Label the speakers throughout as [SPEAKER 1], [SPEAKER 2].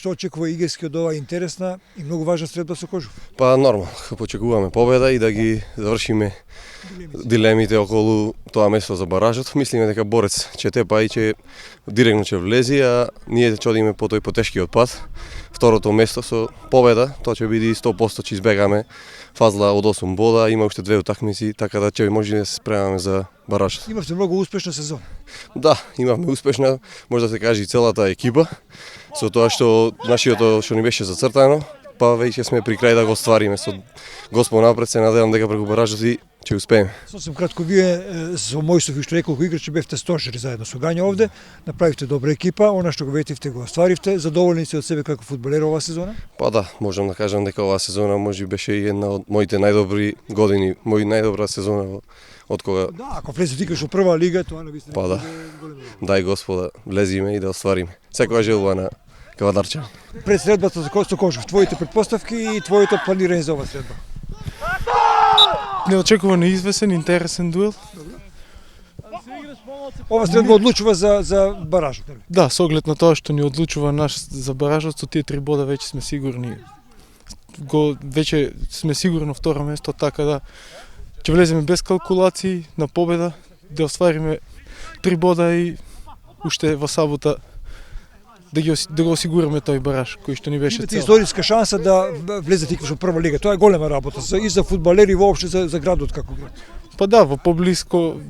[SPEAKER 1] Што очекува Игерски од оваа интересна и многу важна средба со Кожув?
[SPEAKER 2] Па нормално, очекуваме победа и да ги завршиме дилемите околу тоа место за баражот. Мислиме дека Борец ќе тепа и ќе директно ќе влези, а ние ќе одиме по тој потешкиот пат. Второто место со победа, тоа ќе биде 100% ќе избегаме фазла од 8 бода, има уште две утакмици, така да ќе може да се спремаме за баражот.
[SPEAKER 1] Имавте многу успешна сезона.
[SPEAKER 2] Да, имавме успешна, може да се каже и целата екипа, со тоа што нашиото што ни беше зацртано, па веќе сме при крај да го ствариме. Со Господ напред се надевам дека преку баражот и ќе успееме.
[SPEAKER 1] Сосем кратко, вие со Мојсов и што неколку играчи бевте стожери заедно со Гања овде, направивте добра екипа, она што го ветивте го остваривте, задоволни сте од себе како фудбалер оваа сезона?
[SPEAKER 2] Па да, можам да кажам дека оваа сезона може беше една од моите најдобри години, најдобра сезона од кога.
[SPEAKER 1] Да, ако влезете играш во прва лига, тоа навистина
[SPEAKER 2] Па да.
[SPEAKER 1] голем.
[SPEAKER 2] Дај Господа, влезиме и да оствариме. Секоја желба на Кавадарча.
[SPEAKER 1] Пред средбата со Кожув, твоите предпоставки и твоето планирање за оваа средба?
[SPEAKER 3] Неочекувано извесен, интересен дуел.
[SPEAKER 1] Ова средба одлучува за баражот, нели?
[SPEAKER 3] Да, со оглед на тоа што ни одлучува наш за баражот, со тие 3 бода веќе сме сигурни. Веќе сме сигурно второ место, така да ќе влеземе без калкулации на победа, да оствариме 3 бода и уште во сабота да го осигураме тој бараж кој што ни беше
[SPEAKER 1] Имате
[SPEAKER 3] цел.
[SPEAKER 1] историска шанса да влезете играш во прва лига. Тоа е голема работа и за фудбалери и воопшто за градот како град.
[SPEAKER 3] Па да, во поблиско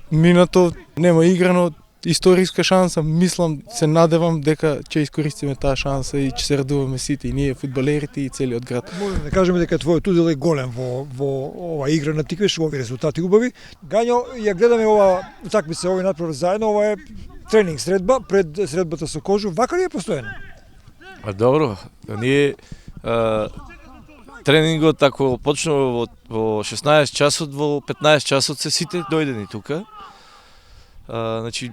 [SPEAKER 3] минато нема играно, историска шанса, мислам, се надевам дека ќе искористиме таа шанса и ќе се радуваме сите, и ние фудбалерите и целиот град.
[SPEAKER 1] Можеме да кажеме дека твојот удел е голем во ова игра на тиквеш, овие резултати убави. Гањо, ја гледаме ова утакмица, овој натпревар заедно, ова е тренинг средба пред средбата со Кожув. Вака ли е постојано?
[SPEAKER 4] Добро, ние тренингот ако почнува во 16 часот, во 15 часот се сите дојдени тука. Значи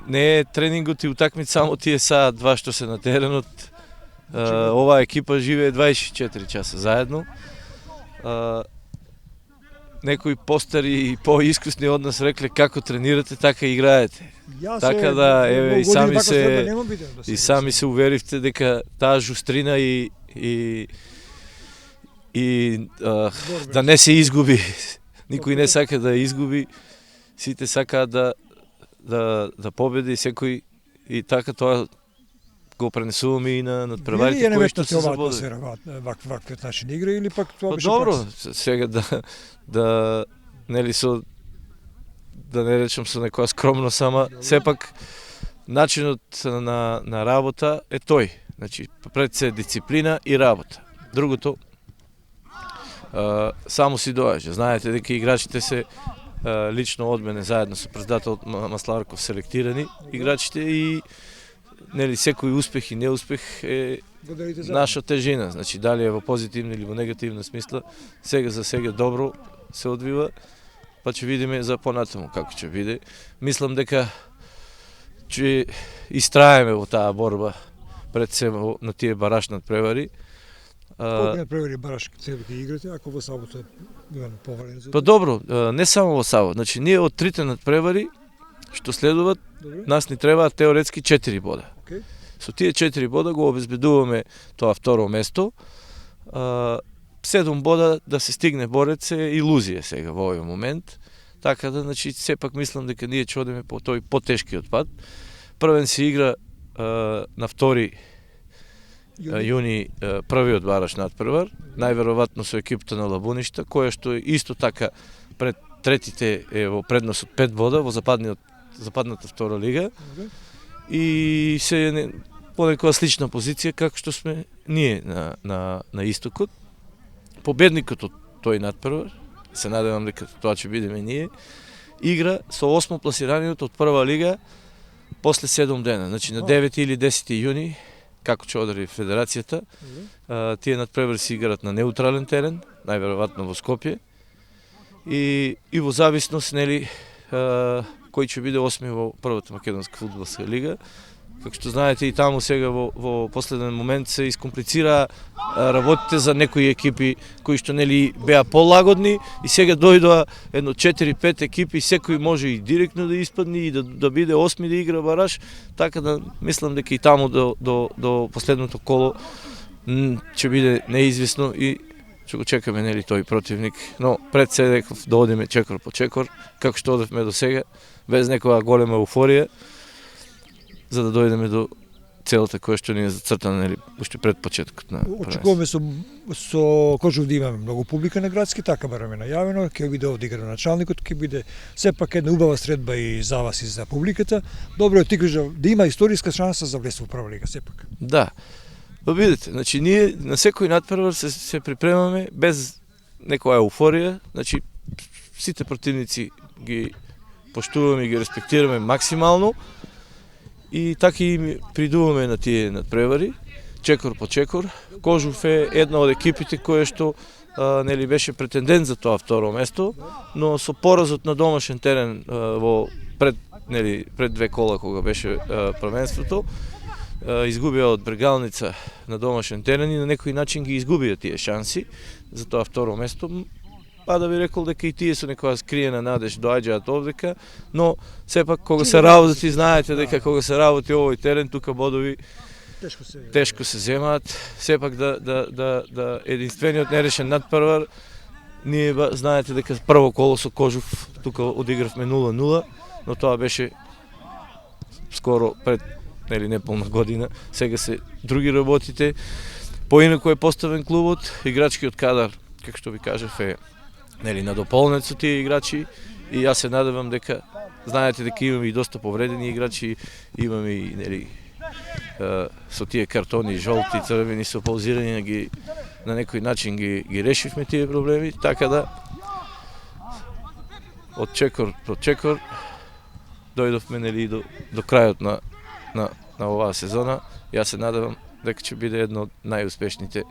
[SPEAKER 4] не е тренингот и утакмица само тие саат-два што се на теренот. Оваа екипа живее 24 часа заедно. Некои постари и поискусни од нас рекле како тренирате, така и играете. Така да, еве, и сами се уверивте дека таа жустрина и да не се изгуби. Никој не сака да изгуби, сите сакаат да победи секој, и така тоа го пренесуваме и на надпреварите кои што се забоди.
[SPEAKER 1] Ваквиот начин игра или пак тоа беше
[SPEAKER 4] добро,
[SPEAKER 1] пракса?
[SPEAKER 4] сега да нели да не речем со некоја скромност, ама сепак начинот на работа е тој. Значи пред се дисциплина и работа. Другото само си доаѓа. Знаете дека играчите се лично од мене заедно со председател Масларков селектирани играчите, и нели секој успех и неуспех е наша тежина. Значи дали е во позитивна или во негативна смисла, сега за сега добро се одвива, па ќе видиме за понатаму како ќе биде. Мислам дека ќе истраеме во таа борба пред себе на тие бараж надпревари.
[SPEAKER 1] Колку надпревари бараж ќе играте, ако во сабота има повален за?
[SPEAKER 4] Па добро, не само во сабот. Значи ние од трите надпревари што следуваат, нас ни требаат теоретски 4 бода.
[SPEAKER 1] Okay.
[SPEAKER 4] Со тие 4 бода го обезбедуваме тоа второ место. 7 бода да се стигне Борец е илузија сега во овој момент. Така да, значи, сепак мислам дека ние ќе одиме по тој потешкиот пат. Првен се игра на 2 јуни првиот бараж надпревар, најверојатно со екипата на Лабуништа, која што е исто така пред третите е во преднос од 5 бода во западната втора лига, и се по некоја слична позиција како што сме ние на истокот. Победникот од тој надпревар, се надевам дека тоа ќе бидеме ние, игра со 8 пласираниот од прва лига после 7 дена, значи на 9 или 10 јуни, како ќе одри федерацијата. Тие надпревари се играат на неутрален терен, најверојатно во Скопје, и во зависност, нели, кој ќе биде 8 во првата македонска фудбалска лига, како што знаете и таму сега во последен момент се искомплицира работите за некои екипи кои што нели беа полагодни и сега дојдоа едно 4-5 екипи, секој може и директно да испадне и да биде осми да игра бараж, така да мислам дека и таму до последното коло ќе биде неизвестно и ќе го чекаме нели тој противник, но пред се реков да одиме чекор по чекор, како што одевме до сега, без некоја голема еуфорија, за да дојдеме до целата која што ни е зацртана нели уште пред почетокот на првенството.
[SPEAKER 1] Очекуваме со Кожув да имаме многу публика на градски, така бараме најавено, ќе биде овде градоначалникот, ќе биде сепак една убава средба и за вас и за публиката. Добро е Тигрижа да има историска шанса за влез во прва лига сепак.
[SPEAKER 4] Да. Па видите, значи ние на секој надпревар се припремаме без некоја еуфорија, значи сите противници ги поштуваме и ги респектираме максимално и така и придуваме на тие надпревари, чекор по чекор. Кожув е една од екипите која што нели беше претендент за тоа второ место, но со поразот на домашен терен пред две кола кога беше првенството, изгубија од Брегалница на домашен терен и на некој начин ги изгубија тие шанси за тоа второ место. Па да ви рекол дека и тие со некоја скриена надеж доаѓаат овдека, но сепак кога се работи, знаете дека кога се работи овој терен, тука бодови тешко се земаат. Сепак да единствениот нерешен надпревар, ние знаете дека прво коло со Кожув тука одигравме 0-0, но тоа беше скоро пред нели неполна година. Сега се други работите. Поинаку е поставен клубот, играчкиот кадар, како што ви кажав, е нели надополнет со тие играчи и јас се надевам дека знаете дека имаме и доста повредени играчи, имаме и нели со тие картони жолти, црвени со паузирање на некој начин ги решивме тие проблеми, така да од чекор до чекор дојдовме нели до крајот на оваа сезона. Јас се надевам дека ќе биде едно од најуспешните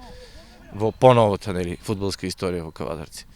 [SPEAKER 4] во поновата нели фудбалска историја во Кавадарци.